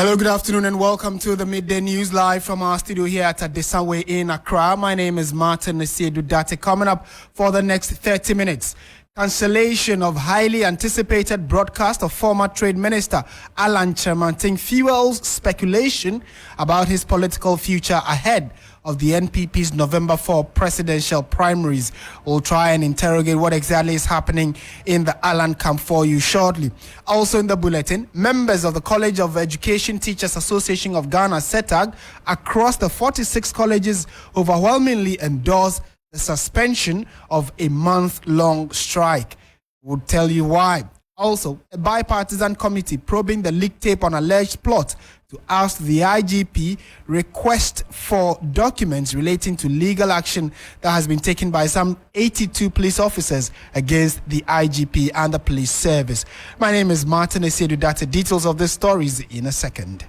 Hello, good afternoon, and welcome to the Midday News live from our studio here at Adesaway in Accra. My name is Martin Aseidu. Dartey. Coming up for the next 30 minutes. Cancellation of highly anticipated broadcast of former Trade Minister Alan Kyerematen fuels speculation about his political future ahead of the NPP's November 4 presidential primaries. We'll try and interrogate what exactly is happening in the Alan camp for you shortly. Also in the bulletin, members of the College of Education Teachers Association of Ghana, CETAG, across the 46 colleges overwhelmingly endorse the suspension of a month-long strike. We'll tell you why. Also, a bipartisan committee probing the leaked tape on alleged plot to oust the IGP request for documents relating to legal action that has been taken by some 82 police officers against the IGP and the police service. My name is Martin Aseidu. Dartey. Details of this stories in a second.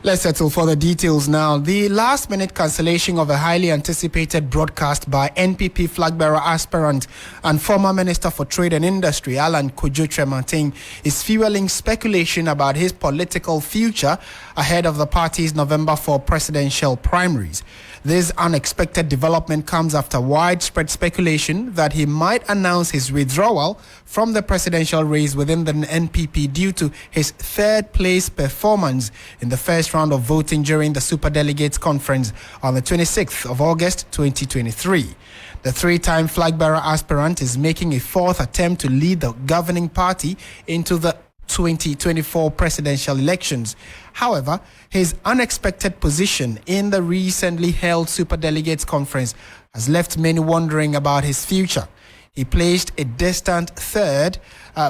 Let's settle for the details now. The last-minute cancellation of a highly anticipated broadcast by NPP flag-bearer aspirant and former Minister for Trade and Industry, Alan Kyerematen, is fueling speculation about his political future ahead of the party's November 4 presidential primaries. This unexpected development comes after widespread speculation that he might announce his withdrawal from the presidential race within the NPP due to his third-place performance in the first round of voting during the Superdelegates Conference on the 26th of August 2023. The three-time flag-bearer aspirant is making a fourth attempt to lead the governing party into the 2024 presidential elections. However, his unexpected position in the recently held Superdelegates Conference has left many wondering about his future. He placed a distant third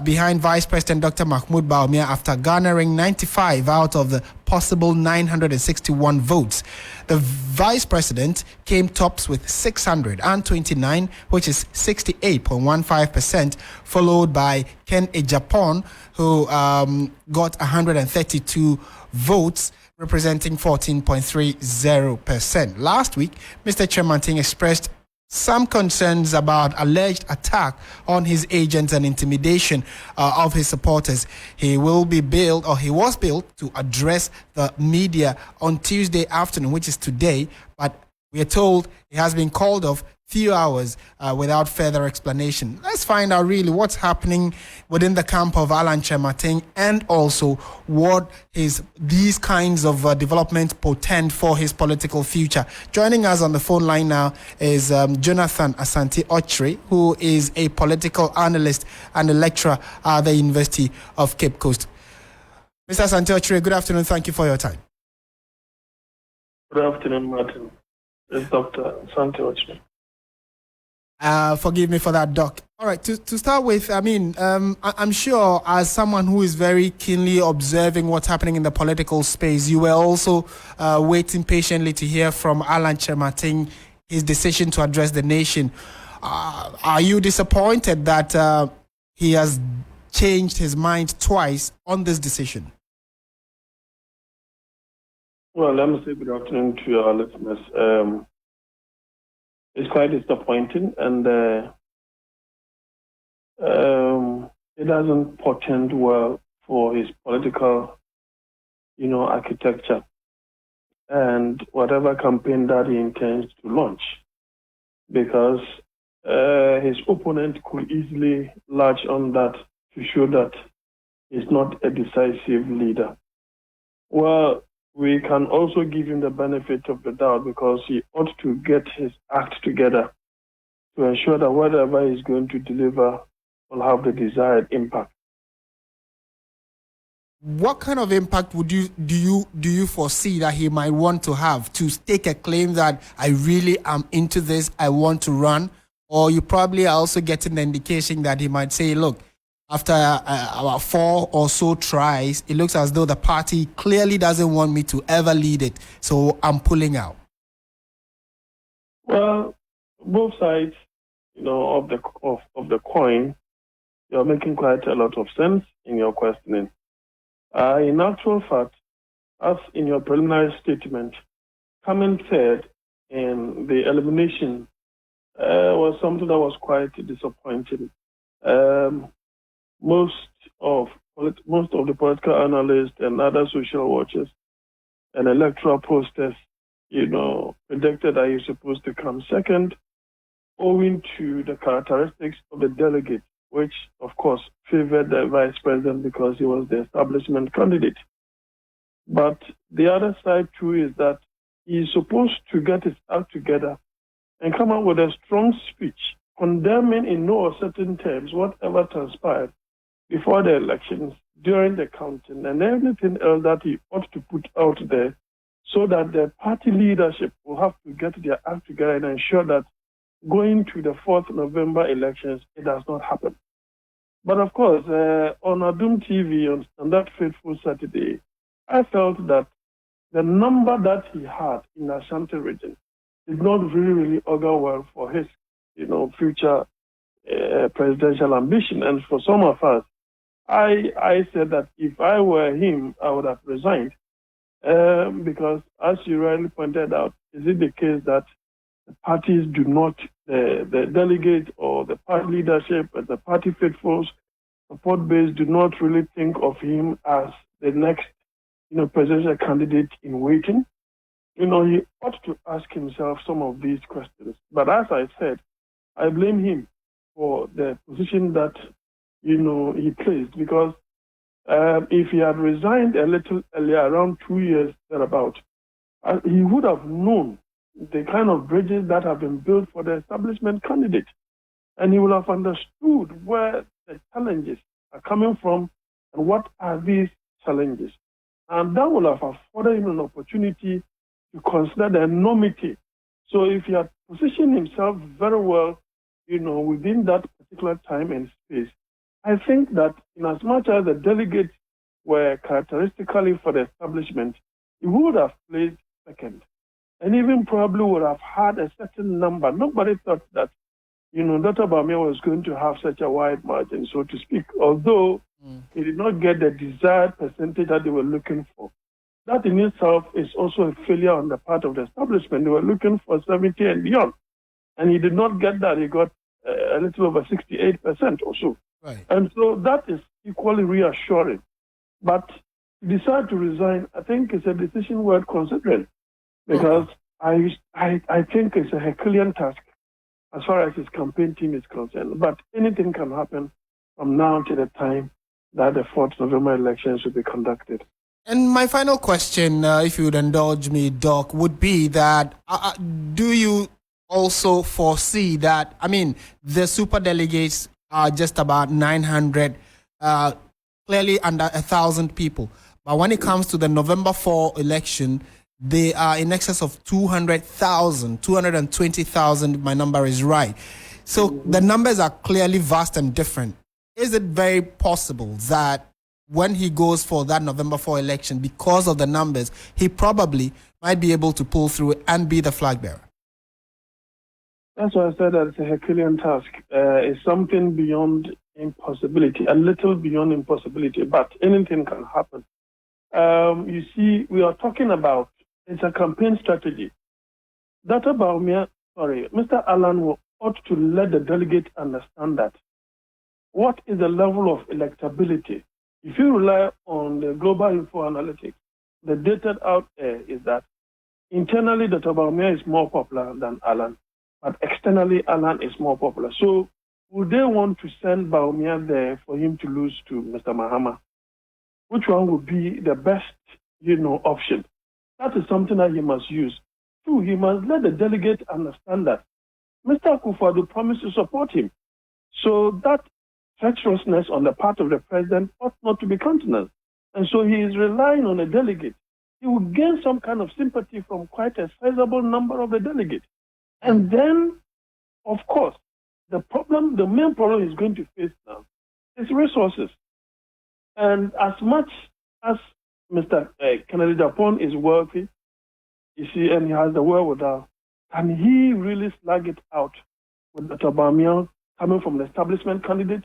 behind Vice President Dr. Mahmoud Bawumia after garnering 95 out of the possible 961 votes. The Vice President came tops with 629, which is 68.15%, followed by Ken Ejapon, who got 132 votes, representing 14.30%. Last week, Mr. Kyerematen expressed some concerns about alleged attack on his agents and intimidation of his supporters. He was billed to address the media on Tuesday afternoon, which is today, but we are told he has been called off few hours without further explanation. Let's find out really what's happening within the camp of Alan Kyerematen and also what these kinds of development portend for his political future. Joining us on the phone line now is Jonathan Asante-Okyere, who is a political analyst and a lecturer at the University of Cape Coast. Mr. Asante-Okyere, good afternoon. Thank you for your time. Good afternoon, Martin. It's Dr. Asante-Okyere. Forgive me for that, Doc. All right, to start with, I'm sure as someone who is very keenly observing what's happening in the political space, you were also waiting patiently to hear from Alan Kyerematen, his decision to address the nation. Are you disappointed that he has changed his mind twice on this decision? Well, let me say good afternoon to our listeners. It's quite disappointing, and it doesn't portend well for his political, architecture and whatever campaign that he intends to launch, because his opponent could easily latch on that to show that he's not a decisive leader. Well, we can also give him the benefit of the doubt because he ought to get his act together to ensure that whatever he's going to deliver will have the desired impact. What kind of impact do you foresee that he might want to have to stake a claim that I really am into this, I want to run? Or you probably are also getting the indication that he might say, look, after about 4 or so tries, it looks as though the party clearly doesn't want me to ever lead it, so I'm pulling out. Well, both sides, of the coin, you're making quite a lot of sense in your questioning. In actual fact, as in your preliminary statement, coming third in the elimination was something that was quite disappointing. Most of the political analysts and other social watchers and electoral posters, predicted that he's supposed to come second, owing to the characteristics of the delegate, which of course favored the vice president because he was the establishment candidate. But the other side too is that he's supposed to get his act together and come up with a strong speech condemning in no uncertain terms whatever transpired before the elections, during the counting, and everything else that he ought to put out there so that the party leadership will have to get their act together and ensure that going to the 4th November elections, it does not happen. But of course, on Adum TV on that fateful Saturday, I felt that the number that he had in the Ashanti region did not really augur well for his, future presidential ambition. And for some of us, I said that if I were him, I would have resigned. Because as you rightly pointed out, is it the case that the parties do not, the delegate or the party leadership and the party faithfuls, support base do not really think of him as the next, presidential candidate in waiting? He ought to ask himself some of these questions. But as I said, I blame him for the position that, he placed, because if he had resigned a little earlier, around 2 years thereabout, he would have known the kind of bridges that have been built for the establishment candidate. And he would have understood where the challenges are coming from and what are these challenges. And that would have afforded him an opportunity to consider the enormity. So if he had positioned himself very well, within that particular time and space, I think that in as much as the delegates were characteristically for the establishment, he would have placed second. And even probably would have had a certain number. Nobody thought that, Dr. Bawumia was going to have such a wide margin, so to speak, although he did not get the desired percentage that they were looking for. That in itself is also a failure on the part of the establishment. They were looking for 70 and beyond. And he did not get that. He got a little over 68% or so. Right. And so that is equally reassuring. But to decide to resign, I think it's a decision worth considering, because I think it's a Herculean task as far as his campaign team is concerned. But anything can happen from now to the time that the 4th November elections will be conducted. And my final question, if you would indulge me, Doc, would be that do you also foresee that, the superdelegates are just about 900, clearly under 1,000 people. But when it comes to the November 4 election, they are in excess of 200,000, 220,000, if my number is right. So the numbers are clearly vast and different. Is it very possible that when he goes for that November 4 election, because of the numbers, he probably might be able to pull through and be the flag bearer? That's why I said that it's a Herculean task. It's something beyond impossibility, a little beyond impossibility, but anything can happen. You see, we are talking about, it's a campaign strategy. Mr. Alan ought to let the delegate understand that. What is the level of electability? If you rely on the global info analytics, the data out there is that internally Dr. Bawumia is more popular than Alan, but externally Alan is more popular. So would they want to send Bawumia there for him to lose to Mr. Mahama? Which one would be the best, option? That is something that he must use. Two, he must let the delegate understand that Mr. Akufo-Addo promised to support him. So that treacherousness on the part of the president ought not to be countenanced. And so he is relying on a delegate. He will gain some kind of sympathy from quite a sizable number of the delegates. And then, of course, the main problem he's going to face now is resources. And as much as Mr. Kennedy Japon is wealthy, and he has the wherewithal, can he really slug it out with Dr. Bawumia coming from an establishment candidate?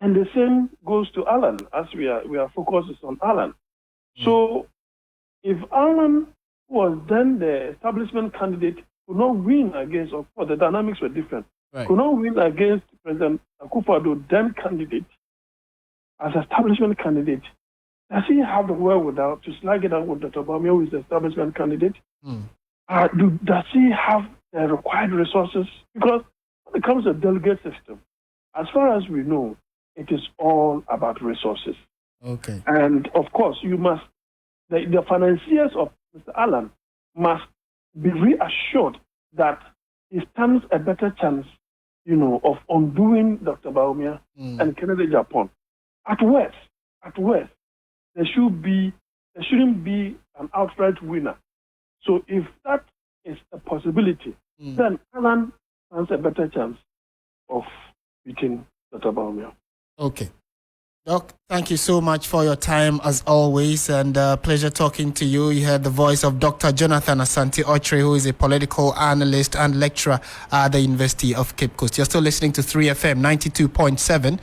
And the same goes to Alan, as we are focused on Alan. So if Alan was then the establishment candidate, could not win against, of course, the dynamics were different, could not win against President Akufo-Addo, then candidate, as establishment candidate, does he have the wherewithal to slag it out with Dr. Bawumia, who is the establishment candidate? Does he have the required resources? Because when it comes to the delegate system, as far as we know, it is all about resources. Okay. And of course, you must, the financiers of Mr. Alan must be reassured that he stands a better chance, of undoing Dr. Bawumia and Kennedy Japan. At worst, there shouldn't be an outright winner. So if that is a possibility, then Alan has a better chance of beating Dr. Bawumia. Okay. Doc, thank you so much for your time as always, and pleasure talking to you. You heard the voice of Dr. Jonathan Asante-Okyere, who is a political analyst and lecturer at the University of Cape Coast. You're still listening to 3FM 92.7.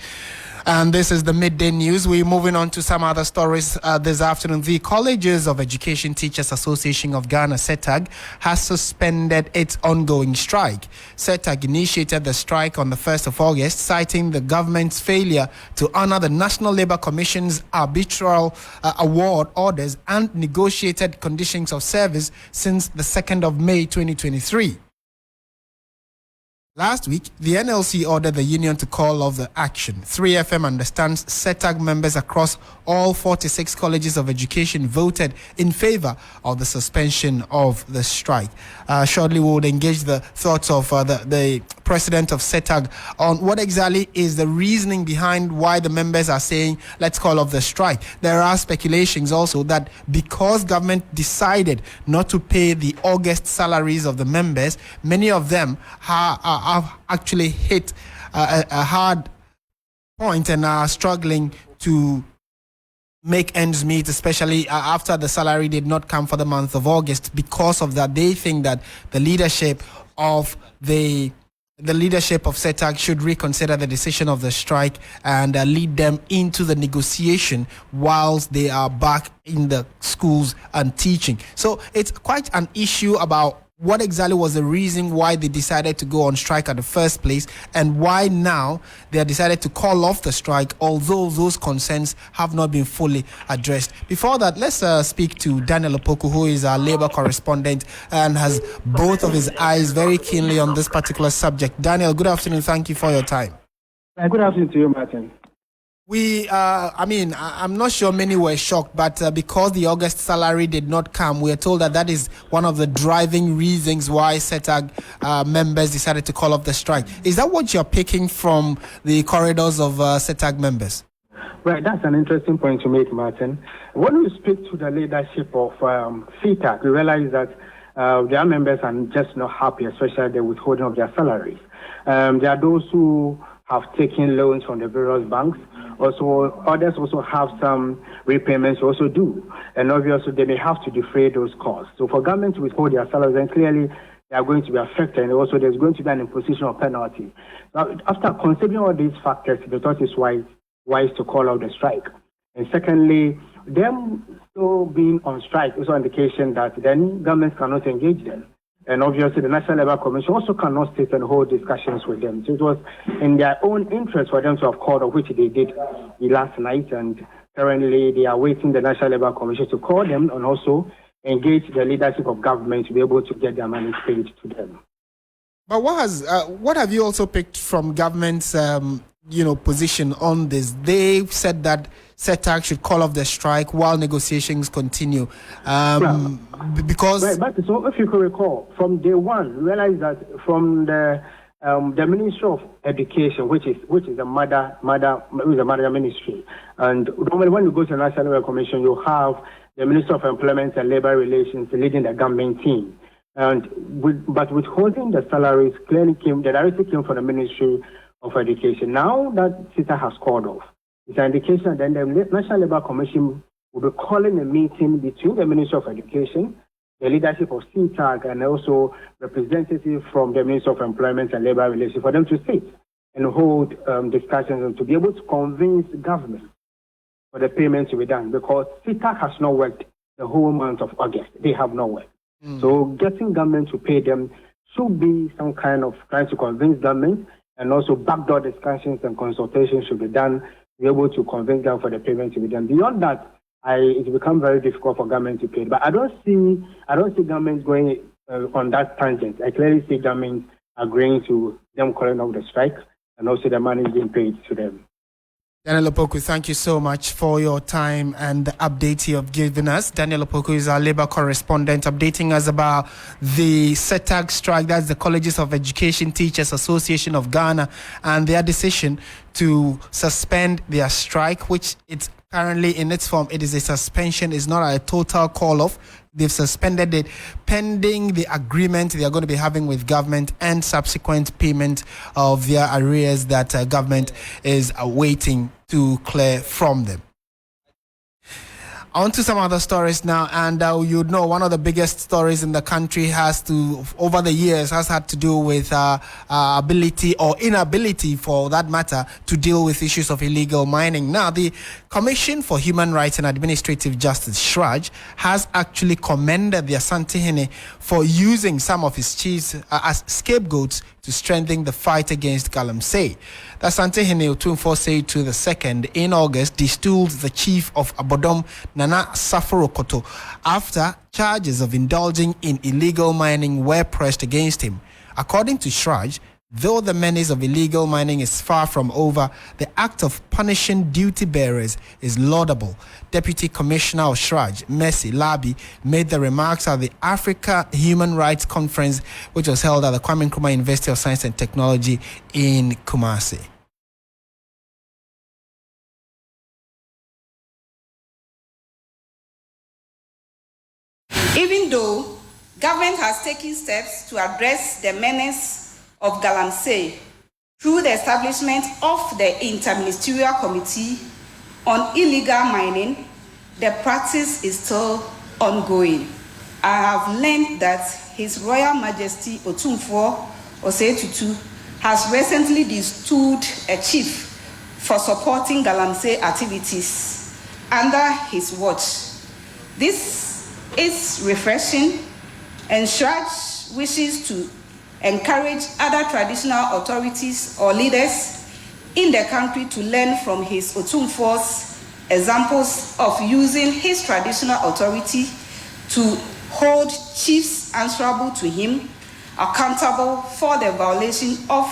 And this is the Midday News. We're moving on to some other stories this afternoon. The Colleges of Education Teachers Association of Ghana, CETAG, has suspended its ongoing strike. CETAG initiated the strike on the 1st of August, citing the government's failure to honor the National Labour Commission's arbitral award orders and negotiated conditions of service since the 2nd of May 2023. Last week, the NLC ordered the union to call off the action. 3FM understands CETAG members across all 46 colleges of education voted in favor of the suspension of the strike. Shortly, we would engage the thoughts of the president of CETAG on what exactly is the reasoning behind why the members are saying, let's call off the strike. There are speculations also that because government decided not to pay the August salaries of the members, many of them have actually hit a hard point and are struggling to make ends meet, especially after the salary did not come for the month of August. Because of that, they think that the leadership of CETAG should reconsider the decision of the strike and lead them into the negotiation whilst they are back in the schools and teaching. So it's quite an issue about what exactly was the reason why they decided to go on strike at the first place, and why now they have decided to call off the strike, although those concerns have not been fully addressed. Before that, let's speak to Daniel Opoku, who is our labor correspondent and has both of his eyes very keenly on this particular subject. Daniel, good afternoon. Thank you for your time. Good afternoon to you, Martin. I'm not sure many were shocked, but because the August salary did not come, we are told that is one of the driving reasons why CETAG members decided to call off the strike. Is that what you're picking from the corridors of CETAG members? Right, that's an interesting point to make, Martin. When we speak to the leadership of CETAG, we realize that their members are just not happy, especially the withholding of their salaries. There are those who have taken loans from the various banks. Also, others also have some repayments to also do. And obviously, they may have to defray those costs. So for government to withhold their salaries, then clearly they are going to be affected. And also, there's going to be an imposition of penalty. Now, after considering all these factors, they thought it's wise to call out the strike. And secondly, them still being on strike is an indication that then government cannot engage them. And obviously, the National Labour Commission also cannot sit and hold discussions with them. So it was in their own interest for them to have called, of which they did last night. And currently, they are waiting the National Labour Commission to call them and also engage the leadership of government to be able to get their money paid to them. But what have you also picked from government's position on this? They've said that CETAG should call off the strike while negotiations continue. Because right, but so if you could recall, from day one, we realized that from the Ministry of Education, which is the mother ministry, and normally when you go to the National Labour Commission, you have the Minister of Employment and Labour Relations leading the government team. But withholding the salaries clearly directly came from the Ministry of Education. Now that CETAG has called off, it's an indication that the National Labour Commission will be calling a meeting between the Ministry of Education, the leadership of CETAG, and also representatives from the Ministry of Employment and Labour Relations for them to sit and hold discussions and to be able to convince government for the payments to be done, because CITAC has not worked the whole month of August. They have not worked. So getting government to pay them should be some kind of trying to convince government, and also backdoor discussions and consultations should be done to be able to convince them for the payment to be done. Beyond that, it's become very difficult for government to pay. But I don't see government going on that tangent. I clearly see government agreeing to them calling off the strike, and also the money being paid to them. Daniel Opoku, thank you so much for your time and the update you have given us. Daniel Opoku is our labor correspondent, updating us about the CETAG strike, that's the Colleges of Education Teachers Association of Ghana, and their decision to suspend their strike, which it's currently in its form. It is a suspension, it's not a total call-off. They've suspended it pending the agreement they are going to be having with government and subsequent payment of their arrears that government is awaiting to clear from them. On to some other stories now, and you know one of the biggest stories in the country over the years has had to do with ability or inability, for that matter, to deal with issues of illegal mining. Now, the Commission for Human Rights and Administrative Justice, SHRAJ, has actually commended the Asantehene for using some of his chiefs as scapegoats to strengthen the fight against Galamsey. The Asantehene Otumfuo Aseidu II in August destooled the chief of Abodom, Nana Saforokoto, after charges of indulging in illegal mining were pressed against him. According to SHRAJ, though the menace of illegal mining is far from over, the act of punishing duty bearers is laudable. Deputy Commissioner of SHRAJ, Mercy Labi, made the remarks at the Africa Human Rights Conference, which was held at the Kwame Nkrumah University of Science and Technology in Kumasi. Even though government has taken steps to address the menace of Galamsey through the establishment of the Interministerial Committee on Illegal Mining, the practice is still ongoing. I have learned that His Royal Majesty Otumfuo Aseidu II has recently destooled a chief for supporting Galamsey activities under his watch. This is refreshing, and SHRAJ wishes to encourage other traditional authorities or leaders in the country to learn from his Otumfuo's examples of using his traditional authority to hold chiefs answerable to him, accountable for the violation of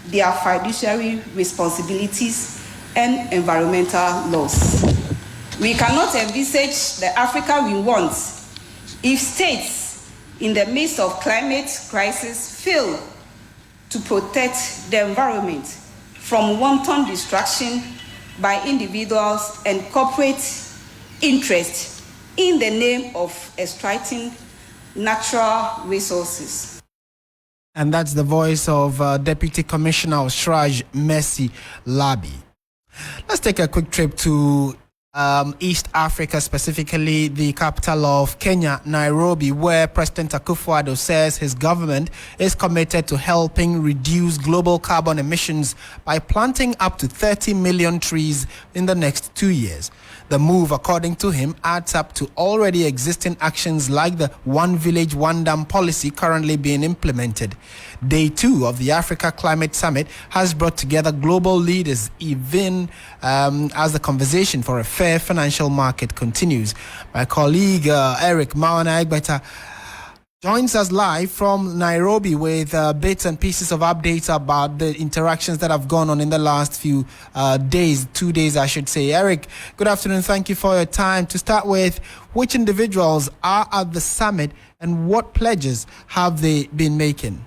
their fiduciary responsibilities and environmental laws. We cannot envisage the Africa we want if states in the midst of climate crisis fail to protect the environment from wanton destruction by individuals and corporate interests in the name of extracting natural resources. And that's the voice of Deputy Commissioner of SHRAJ, Mercy Labi. Let's take a quick trip to East Africa, specifically the capital of Kenya, Nairobi, where President Akufo-Addo says his government is committed to helping reduce global carbon emissions by planting up to 30 million trees in the next 2 years. The move, according to him, adds up to already existing actions like the One Village, One Dam policy currently being implemented. Day 2 of the Africa Climate Summit has brought together global leaders, even as the conversation for a fair financial market continues. My colleague Eric Mawana joins us live from Nairobi with bits and pieces of updates about the interactions that have gone on in the last few days, 2 days, I should say. Eric, good afternoon. Thank you for your time. To start with, which individuals are at the summit and what pledges have they been making?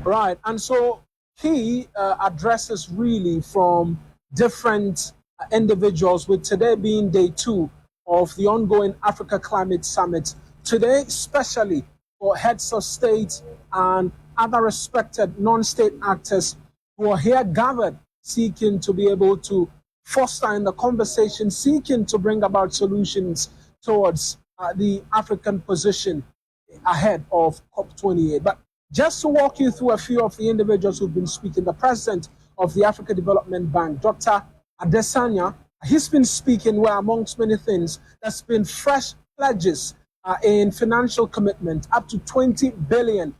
Right. And so key addresses really from different individuals, with today being day 2 of the ongoing Africa Climate Summit. Today, especially for heads of state and other respected non-state actors who are here gathered, seeking to be able to foster in the conversation, seeking to bring about solutions towards the African position ahead of COP28. But Just to walk you through a few of the individuals who've been speaking, the president of the Africa Development Bank, Dr. Adesanya, he's been speaking where, amongst many things, there's been fresh pledges in financial commitment, up to $20 billion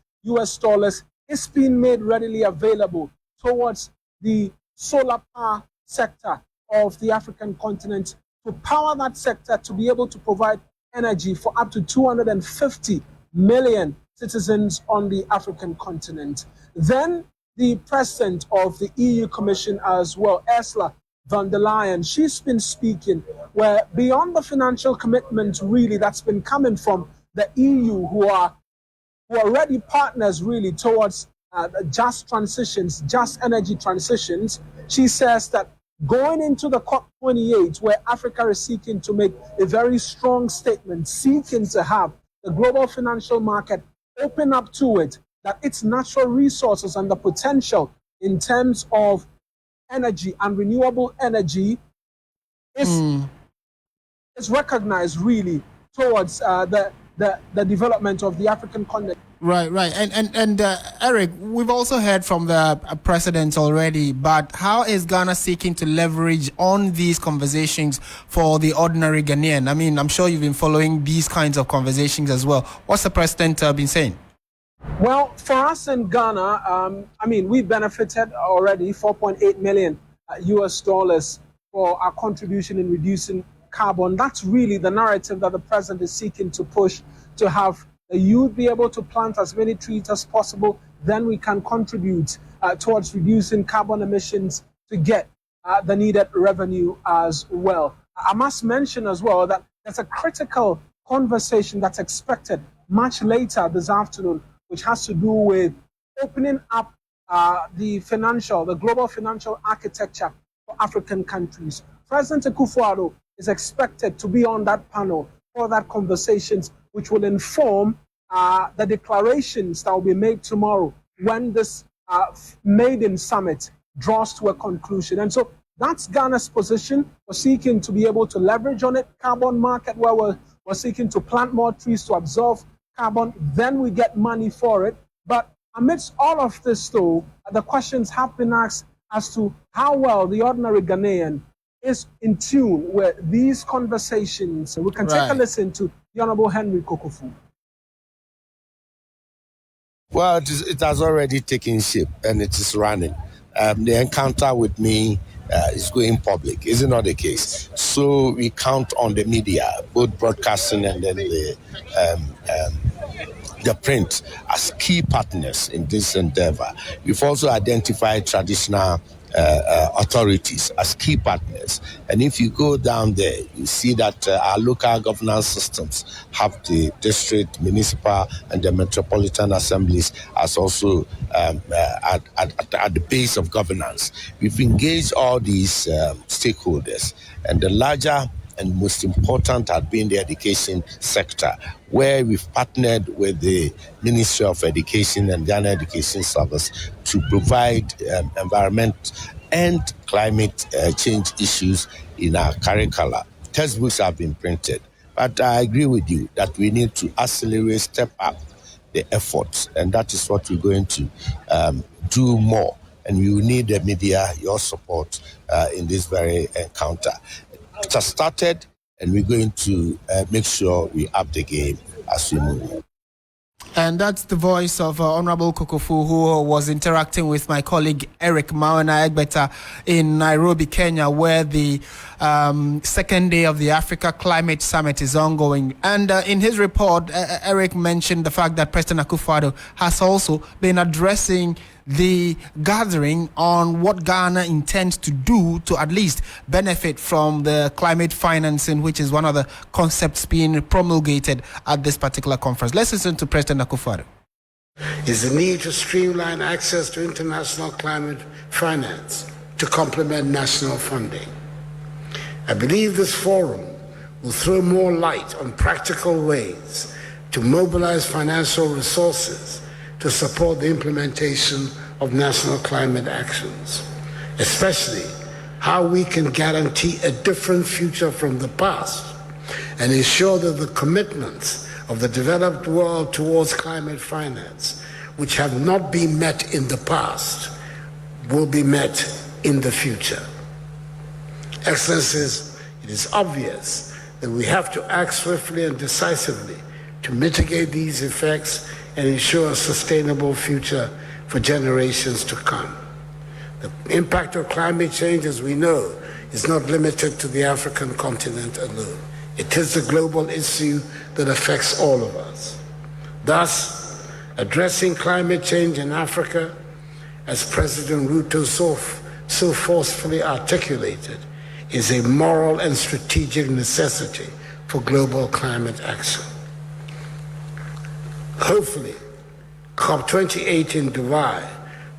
is being made readily available towards the solar power sector of the African continent, to power that sector to be able to provide energy for up to 250 million citizens on the African continent. Then the president of the EU Commission as well, Ursula von der Leyen, she's been speaking where, beyond the financial commitment really that's been coming from the EU, who are already partners really towards just transitions, just energy transitions, she says that going into the COP28, where Africa is seeking to make a very strong statement, seeking to have the global financial market open up to it, that its natural resources and the potential in terms of energy and renewable energy is recognized really towards the development of the African continent. Right. And Eric, we've also heard from the president already, but how is Ghana seeking to leverage on these conversations for the ordinary Ghanaian? I mean, I'm sure you've been following these kinds of conversations as well. What's the president been saying? Well, for us in Ghana, we benefited already $4.8 million for our contribution in reducing carbon. That's really the narrative that the president is seeking to push, to have the youth be able to plant as many trees as possible. Then we can contribute towards reducing carbon emissions to get the needed revenue as well. I must mention as well that there's a critical conversation that's expected much later this afternoon, which has to do with opening up the global financial architecture for African countries. President Akufo-Addo is expected to be on that panel for that conversations, which will inform the declarations that will be made tomorrow when this maiden summit draws to a conclusion. And so that's Ghana's position. We're seeking to be able to leverage on it, carbon market, where we're seeking to plant more trees to absorb carbon, then we get money for it. But amidst all of this, though, the questions have been asked as to how well the ordinary Ghanaian is in tune with these conversations. We can take a listen to the Honorable Henry Kokofu. Well, it has already taken shape and it is running. The encounter with me is going public, is it not the case? So we count on the media, both broadcasting and then the print, as key partners in this endeavor. We've also identified traditional authorities as key partners. And if you go down there, you see that our local governance systems have the district, municipal, and the metropolitan assemblies as also at the base of governance. We've engaged all these stakeholders, and the larger and most important has been the education sector, where we've partnered with the Ministry of Education and Ghana Education Service to provide environment and climate change issues in our curricula. Textbooks have been printed, but I agree with you that we need to accelerate, step up the efforts, and that is what we're going to do more. And we will need the media, your support in this very encounter. It has started, and we're going to make sure we up the game as we move. And that's the voice of Honorable Kokofu, who was interacting with my colleague Eric Mawana-Egbeta in Nairobi, Kenya, where the second day of the Africa Climate Summit is ongoing. And in his report, Eric mentioned the fact that President Akufo-Addo has also been addressing the gathering on what Ghana intends to do to at least benefit from the climate financing, which is one of the concepts being promulgated at this particular conference. Let's listen to President Akufo-Addo. Is the need to streamline access to international climate finance to complement national funding. I believe this forum will throw more light on practical ways to mobilize financial resources to support the implementation of national climate actions, especially how we can guarantee a different future from the past and ensure that the commitments of the developed world towards climate finance which have not been met in the past will be met in the future. Excellencies, it is obvious that we have to act swiftly and decisively to mitigate these effects and ensure a sustainable future for generations to come. The impact of climate change, as we know, is not limited to the African continent alone. It is a global issue that affects all of us. Thus, addressing climate change in Africa, as President Ruto so forcefully articulated, is a moral and strategic necessity for global climate action. Hopefully, COP28 in Dubai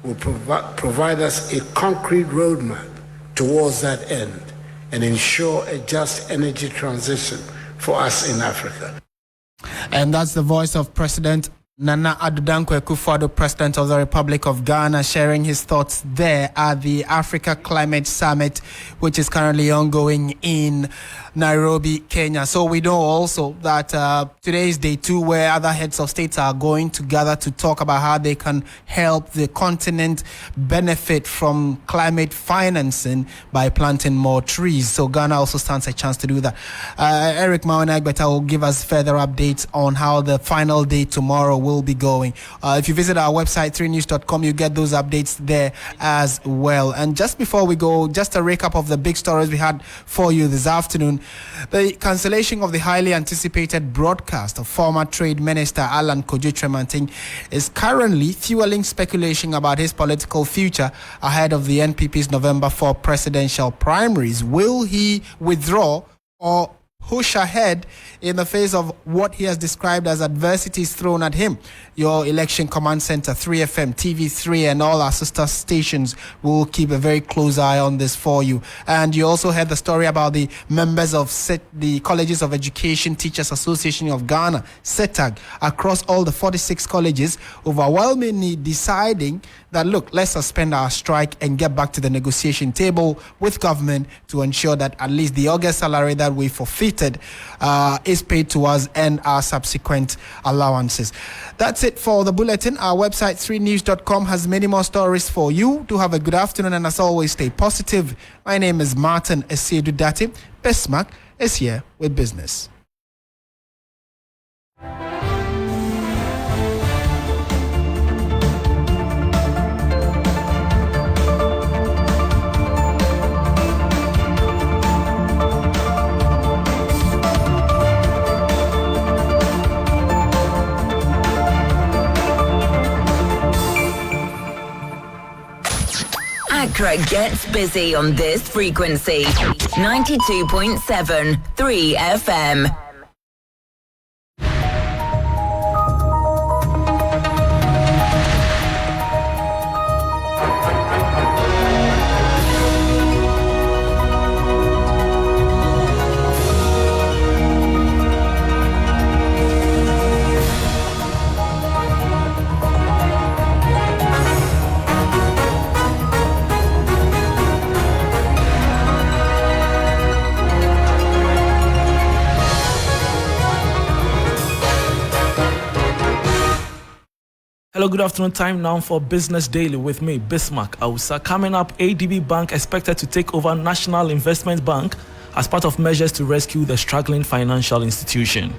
will provide us a concrete roadmap towards that end and ensure a just energy transition for us in Africa. And that's the voice of President Nana Addo Dankwa Akufo-Addo, President of the Republic of Ghana, sharing his thoughts there at the Africa Climate Summit, which is currently ongoing in Nairobi, Kenya. So we know also that today is day 2 where other heads of states are going to gather to talk about how they can help the continent benefit from climate financing by planting more trees. So Ghana also stands a chance to do that. Eric Mawenagbeta will give us further updates on how the final day tomorrow will be going. If you visit our website 3news.com, you get those updates there as well. And just before we go, just a recap of the big stories we had for you this afternoon. The cancellation of the highly anticipated broadcast of former Trade Minister Alan Kojo Tremantin is currently fueling speculation about his political future ahead of the NPP's November 4 presidential primaries. Will he withdraw or push ahead in the face of what he has described as adversities thrown at him? Your election command center, 3FM, TV3, and all our sister stations will keep a very close eye on this for you. And you also heard the story about the members of the Colleges of Education Teachers Association of Ghana, CETAG, across all the 46 colleges, overwhelmingly deciding that, look, let's suspend our strike and get back to the negotiation table with government to ensure that at least the August salary that we forfeited is paid to us and our subsequent allowances. That's it for the bulletin. Our website 3news.com has many more stories for you. Do have a good afternoon, and as always, stay positive. My name is Martin Aseidu Dartey. Bismark is here with business. Accra gets busy on this frequency. 92.7 3FM. Hello, good afternoon. Time now for Business Daily with me, Bismark, Awusah. Coming up, ADB Bank expected to take over National Investment Bank as part of measures to rescue the struggling financial institution.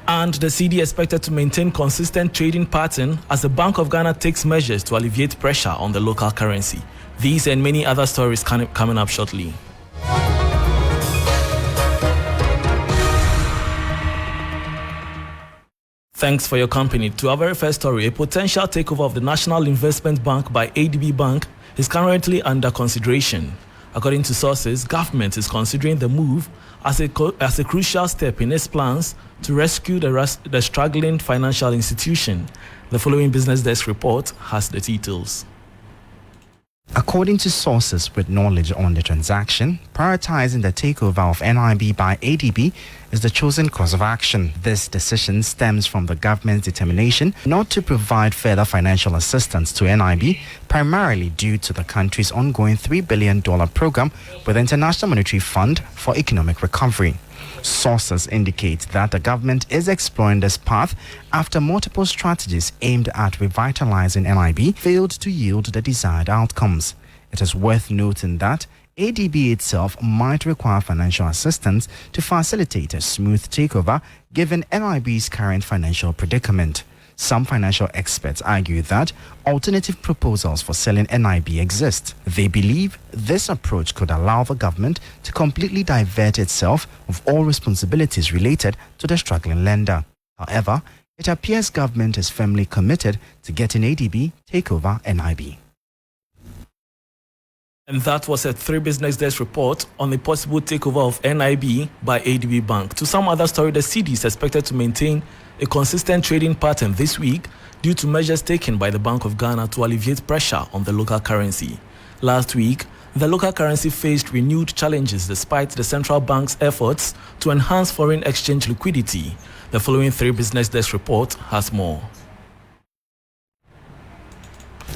And the CD expected to maintain consistent trading pattern as the Bank of Ghana takes measures to alleviate pressure on the local currency. These and many other stories coming up shortly. Thanks for your company. To our very first story, a potential takeover of the National Investment Bank by ADB Bank is currently under consideration. According to sources, government is considering the move as a crucial step in its plans to rescue the struggling financial institution. The following Business Desk report has the details. According to sources with knowledge on the transaction, prioritizing the takeover of NIB by ADB is the chosen course of action. This decision stems from the government's determination not to provide further financial assistance to NIB, primarily due to the country's ongoing $3 billion program with the International Monetary Fund for economic recovery. Sources indicate that the government is exploring this path after multiple strategies aimed at revitalizing NIB failed to yield the desired outcomes. It is worth noting that ADB itself might require financial assistance to facilitate a smooth takeover given NIB's current financial predicament. Some financial experts argue that alternative proposals for selling NIB exist. They believe this approach could allow the government to completely divert itself of all responsibilities related to the struggling lender. However, it appears government is firmly committed to getting ADB take over NIB. And that was a 3 Business Desk report on the possible takeover of NIB by ADB Bank. To some other story, the cedi is expected to maintain a consistent trading pattern this week due to measures taken by the Bank of Ghana to alleviate pressure on the local currency. Last week, the local currency faced renewed challenges despite the central bank's efforts to enhance foreign exchange liquidity. The following 3 Business Desk report has more.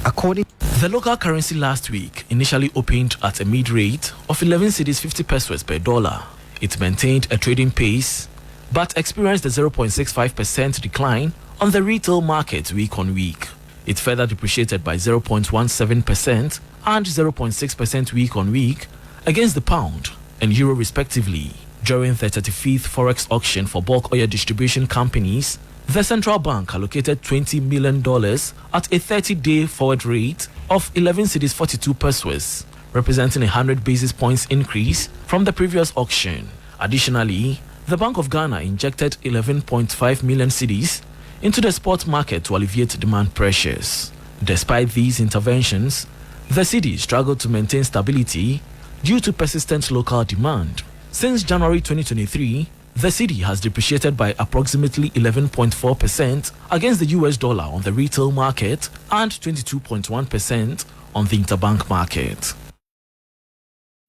The local currency last week initially opened at a mid-rate of 11 cedis 50 pesos per dollar. It maintained a trading pace but experienced a 0.65% decline on the retail market week on week. It further depreciated by 0.17% and 0.6% week on week against the pound and euro respectively. During the 35th Forex auction for bulk oil distribution companies, the central bank allocated $20 million at a 30-day forward rate of 11 cedis 42 pesos, representing a 100 basis points increase from the previous auction. Additionally, the Bank of Ghana injected 11.5 million cedis into the spot market to alleviate demand pressures. Despite these interventions, the cedi struggled to maintain stability due to persistent local demand. Since January 2023, the cedi has depreciated by approximately 11.4% against the US dollar on the retail market and 22.1% on the interbank market.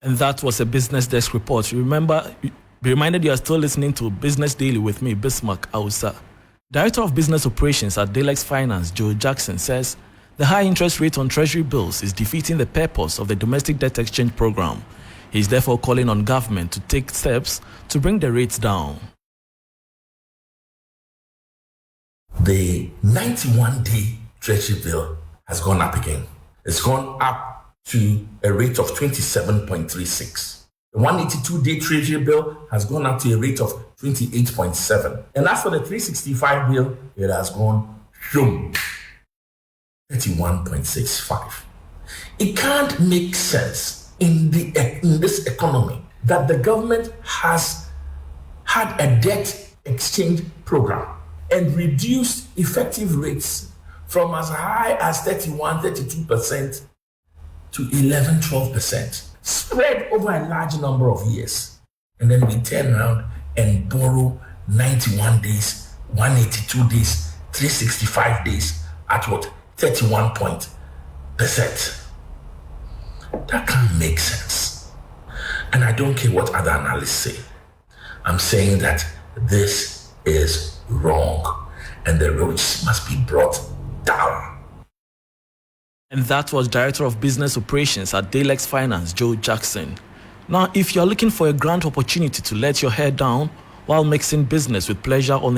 And that was a Business Desk report. Be reminded you are still listening to Business Daily with me, Bismark, Awusah. Director of Business Operations at Daylex Finance, Joe Jackson, says the high interest rate on treasury bills is defeating the purpose of the domestic debt exchange program. He is therefore calling on government to take steps to bring the rates down. The 91-day treasury bill has gone up again. It's gone up to a rate of 27.36. The 182-day treasury bill has gone up to a rate of 28.7. And as for the 365 bill, it has gone 31.65. It can't make sense in this economy that the government has had a debt exchange program and reduced effective rates from as high as 31-32% to 11-12%, spread over a large number of years. And then we turn around and borrow 91 days, 182 days, 365 days at what? 31%. That can't make sense. And I don't care what other analysts say. I'm saying that this is wrong and the rates must be brought down. And that was Director of Business Operations at Daylex Finance, Joe Jackson. Now, if you're looking for a grand opportunity to let your hair down while mixing business with pleasure on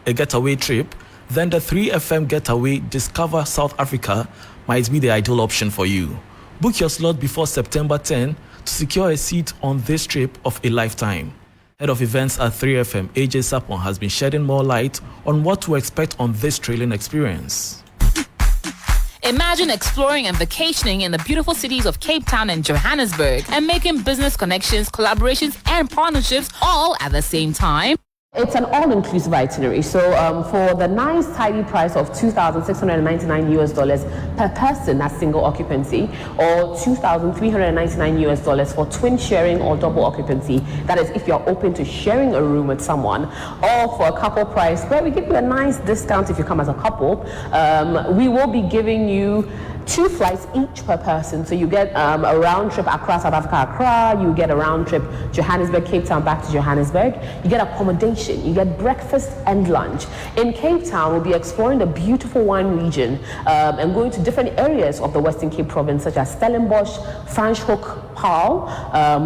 a getaway trip, then the 3FM Getaway Discover South Africa might be the ideal option for you. Book your slot before September 10 to secure a seat on this trip of a lifetime. Head of Events at 3FM, AJ Sapon, has been shedding more light on what to expect on this trailing experience. Imagine exploring and vacationing in the beautiful cities of Cape Town and Johannesburg and making business connections, collaborations, and partnerships all at the same time. It's an all-inclusive itinerary. So for the nice, tidy price of $2,699 per person, that's single occupancy, or $2,399 for twin sharing or double occupancy, that is if you're open to sharing a room with someone, or for a couple price, where we give you a nice discount if you come as a couple, we will be giving you 2 flights each per person. So you get a round trip Accra, South Africa, Accra. You get a round trip Johannesburg, Cape Town, back to Johannesburg. You get accommodation. You get breakfast and lunch. In Cape Town, we'll be exploring the beautiful wine region and going to different areas of the Western Cape Province, such as Stellenbosch, Franschhoek, Paarl.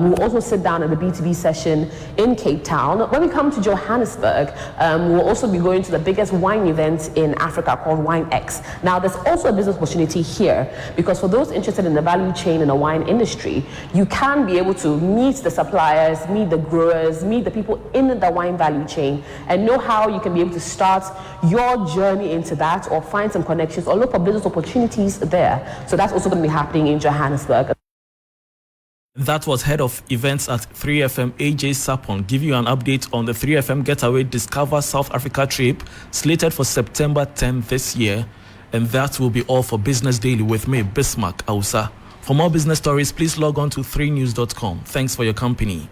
We'll also sit down at the B2B session in Cape Town. When we come to Johannesburg, we'll also be going to the biggest wine event in Africa called Wine X. Now, there's also a business opportunity here because for those interested in the value chain in the wine industry, you can be able to meet the suppliers, meet the growers, meet the people in the wine value chain, and know how you can be able to start your journey into that or find some connections or look for business opportunities there. So that's also going to be happening in Johannesburg. That was head of events at 3FM, AJ Sapon, giving you an update on the 3FM Getaway Discover South Africa trip slated for September 10th this year. And that will be all for Business Daily with me, Bismark, Awusah. For more business stories, please log on to 3news.com. Thanks for your company.